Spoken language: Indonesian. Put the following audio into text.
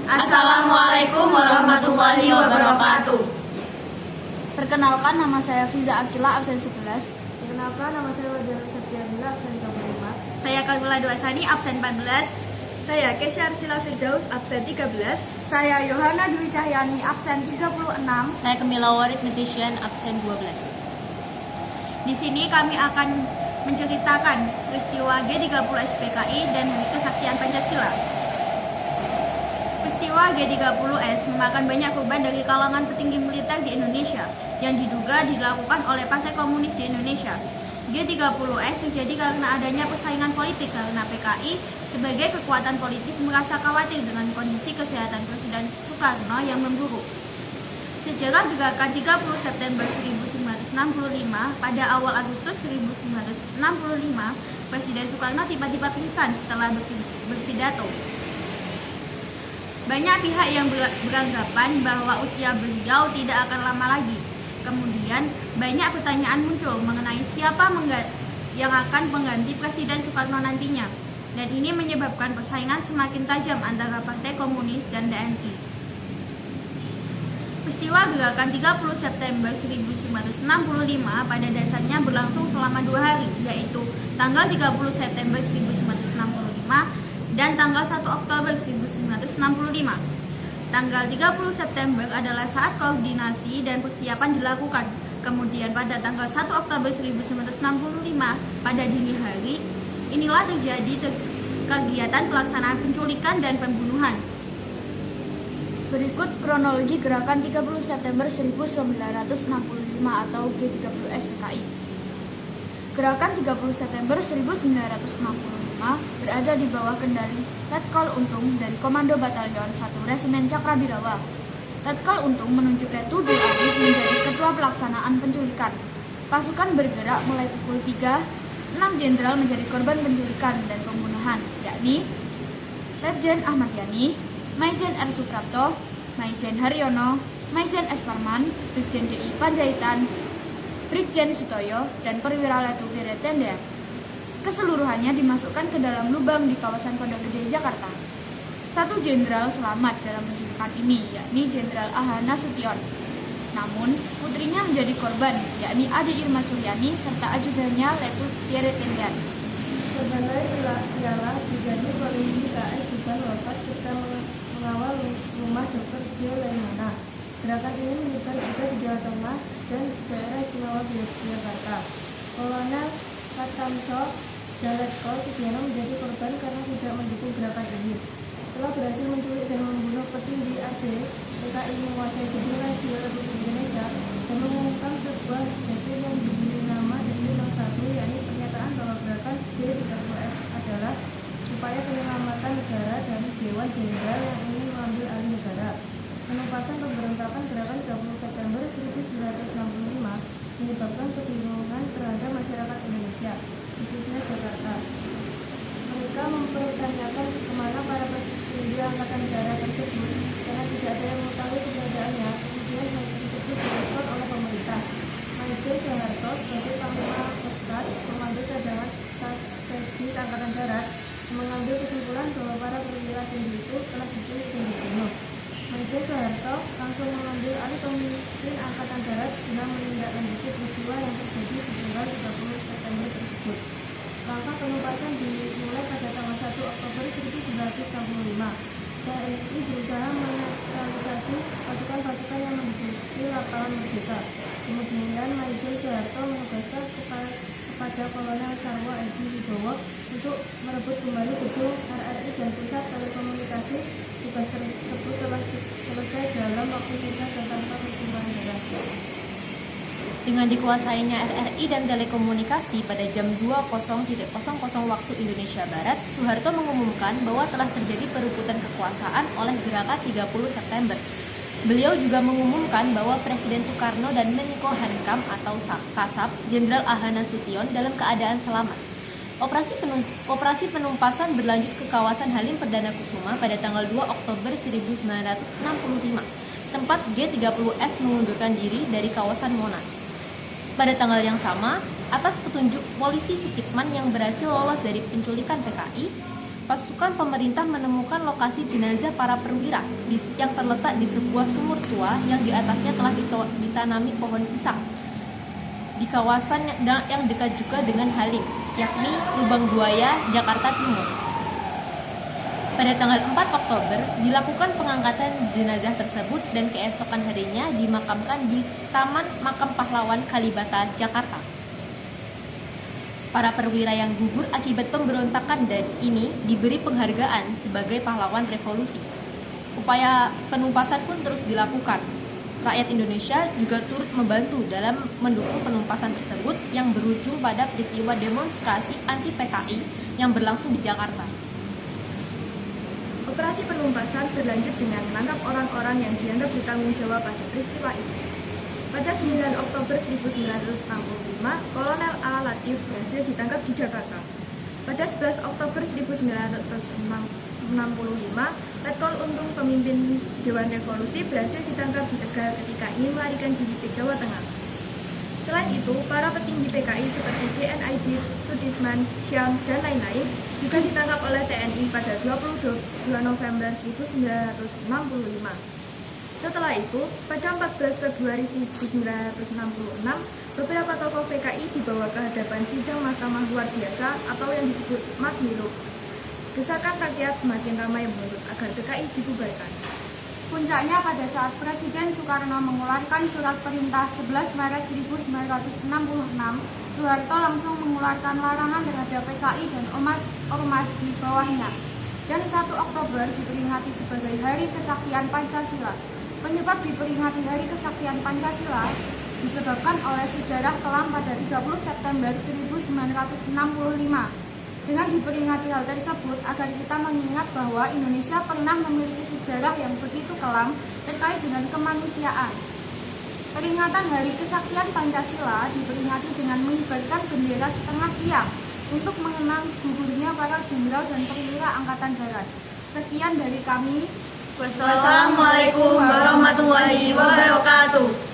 Assalamualaikum warahmatullahi wabarakatuh. Perkenalkan, nama saya Fiza Akila, absen 11. Perkenalkan, nama saya Wadilah Septiabila, absen 35. Saya Kamila Duasani, absen 14. Saya Kesha Arsila Firdaus, absen 13. Saya Yohana Dwi Cahyani, absen 36. Saya Kemila Warid Nutrition, absen 12. Di sini kami akan menceritakan peristiwa G30 SPKI dan Kesaktian Pancasila. Peristiwa G30S memakan banyak korban dari kalangan petinggi militer di Indonesia yang diduga dilakukan oleh Partai Komunis di Indonesia. G30S terjadi karena adanya persaingan politik karena PKI sebagai kekuatan politik merasa khawatir dengan kondisi kesehatan Presiden Soekarno yang memburuk. Sejarah gerakan 30 September 1965, pada awal Agustus 1965, Presiden Soekarno tiba-tiba pingsan setelah berpidato. Banyak pihak yang beranggapan bahwa usia beliau tidak akan lama lagi. Kemudian banyak pertanyaan muncul mengenai siapa yang akan mengganti Presiden Soekarno nantinya. Dan ini menyebabkan persaingan semakin tajam antara Partai Komunis dan TNI. Peristiwa gerakan 30 September 1965 pada dasarnya berlangsung selama 2 hari, yaitu tanggal 30 September 1965 dan tanggal 1 Oktober 1965. Tanggal 30 September adalah saat koordinasi dan persiapan dilakukan. Kemudian pada tanggal 1 Oktober 1965 pada dini hari, inilah terjadi kegiatan pelaksanaan penculikan dan pembunuhan. Berikut kronologi gerakan 30 September 1965 atau G30 SPKI. Gerakan 30 September 1965 berada di bawah kendali Letkol Untung dari Komando Batalion 1 Resimen Cakrabirawa. Letkol Untung menunjuk Letu Dul Arif menjadi ketua pelaksanaan penculikan. Pasukan bergerak mulai pukul 3. 6 jenderal menjadi korban penculikan dan pembunuhan, yakni Letjen Ahmad Yani, Maijen R. Suprapto, Maijen Haryono, Maijen S. Parman, Brigjen DI Panjaitan, Brigjen Sutoyo, dan Perwira Letu Tendea. Keseluruhannya dimasukkan ke dalam lubang di kawasan Pondok Gede, Jakarta. 1 jenderal selamat dalam penculikan ini, yakni Jenderal Ahana Sution. Namun, putrinya menjadi korban, yakni Ade Irma Suryani, serta ajudannya Letu Tendea. Sebenarnya ialah terjadi polisi KS juga wafat ketika mengawal rumah Dr. J. Lemana. Gerakan ini menyebar juga di Jawa Tengah dan daerah istimewa Yogyakarta. Kolonel Katamso dan Letkol Sugiono menjadi korban karena tidak mendukung gerakan ini. Setelah berhasil menculik dan membunuh petinggi AD, PKI menguasai gedung Radio Republik Indonesia dan mengumumkan sebuah dekret yang diberi nama Dekret No. 1, yakni pernyataan bahwa gerakan G30S adalah upaya penyelamatan negara dari Dewan Jenderal yang ingin mengambil alih negara. Penumpasan pemberontakan gerakan 30 September 1965 menyebabkan kebingungan terhadap masyarakat Indonesia, khususnya Jakarta. Mereka mempertanyakan kemana para petinggi angkatan darat tersebut karena tidak ada yang mengetahui keberadaannya. Kemudian hal tersebut direspon oleh pemerintah. Maijen Soeharto sebagai Panglima Kostrat, Komando Cadangan Strategis Angkatan Darat, mengambil kesimpulan bahwa para perwira tinggi itu telah diculik dan dibunuh. Maijen Soeharto langsung mengambil alih pemimpin Angkatan Darat guna menindaklanjuti peristiwa yang terjadi di tanggal 30 September tersebut. Langkah penumpasan dimulai pada tanggal 1 Oktober 1965. TNI berusaha menetralisasi pasukan-pasukan yang menduduki lapangan Merdeka. Kemudian Maijen Soeharto menugaskan kepada Kolonel Sarwo Edi Wibowo untuk merebut kembali gedung RRI dan pusat telekomunikasi. Tugas tersebut telah selesai dalam waktu singkat dan tanpa pertumbuhan darah. Dengan dikuasainya RRI dan telekomunikasi pada jam 20.00 waktu Indonesia Barat, Soeharto mengumumkan bahwa telah terjadi perebutan kekuasaan oleh gerakan 30 September. Beliau juga mengumumkan bahwa Presiden Soekarno dan Menko Hankam atau Kasab, Jenderal Ahana Sution dalam keadaan selamat. Operasi penumpasan berlanjut ke kawasan Halim Perdana Kusuma pada tanggal 2 Oktober 1965. Tempat G30S mengundurkan diri dari kawasan Monas. Pada tanggal yang sama, atas petunjuk polisi Sutikman yang berhasil lolos dari penculikan PKI, pasukan pemerintah menemukan lokasi jenazah para perwira yang terletak di sebuah sumur tua yang di atasnya telah ditanami pohon pisang di kawasan yang dekat juga dengan Halim, yakni Lubang Buaya, Jakarta Timur. Pada tanggal 4 Oktober, dilakukan pengangkatan jenazah tersebut dan keesokan harinya dimakamkan di Taman Makam Pahlawan Kalibata, Jakarta. Para perwira yang gugur akibat pemberontakan dan ini diberi penghargaan sebagai pahlawan revolusi. Upaya penumpasan pun terus dilakukan. Rakyat Indonesia juga turut membantu dalam mendukung penumpasan tersebut yang berujung pada peristiwa demonstrasi anti-PKI yang berlangsung di Jakarta. Operasi penumpasan berlanjut dengan menangkap orang-orang yang dianggap bertanggung jawab pada peristiwa itu. Pada 9 Oktober 1965, Kolonel A. Latif berhasil ditangkap di Jakarta. Pada 11 Oktober 1965, Letkol Untung, pemimpin Dewan Revolusi, berhasil ditangkap di Tegal ketika ingin melarikan diri ke Jawa Tengah. Selain itu, para petinggi PKI seperti DNID, Sudirman, Syam, dan lain-lain juga ditangkap oleh TNI pada 22 November 1965. Setelah itu, pada 14 Februari 1966, beberapa tokoh PKI dibawa ke hadapan sidang Mahkamah Luar Biasa atau yang disebut Magniluk. Desakan rakyat semakin ramai menuntut agar PKI dibubarkan. Puncaknya pada saat Presiden Soekarno mengeluarkan surat perintah 11 Maret 1966, Soeharto langsung mengeluarkan larangan terhadap PKI dan ormas di bawahnya. Dan 1 Oktober diperingati sebagai Hari Kesaktian Pancasila. Penyebab diperingati Hari Kesaktian Pancasila disebabkan oleh sejarah kelam pada 30 September 1965. Dengan diperingati hal tersebut agar kita mengingat bahwa Indonesia pernah memiliki sejarah yang begitu kelam terkait dengan kemanusiaan. Peringatan Hari Kesaktian Pancasila diperingati dengan mengibarkan bendera setengah tiang untuk mengenang gugurnya para jenderal dan perwira Angkatan Darat. Sekian dari kami. Wassalamualaikum warahmatullahi wabarakatuh.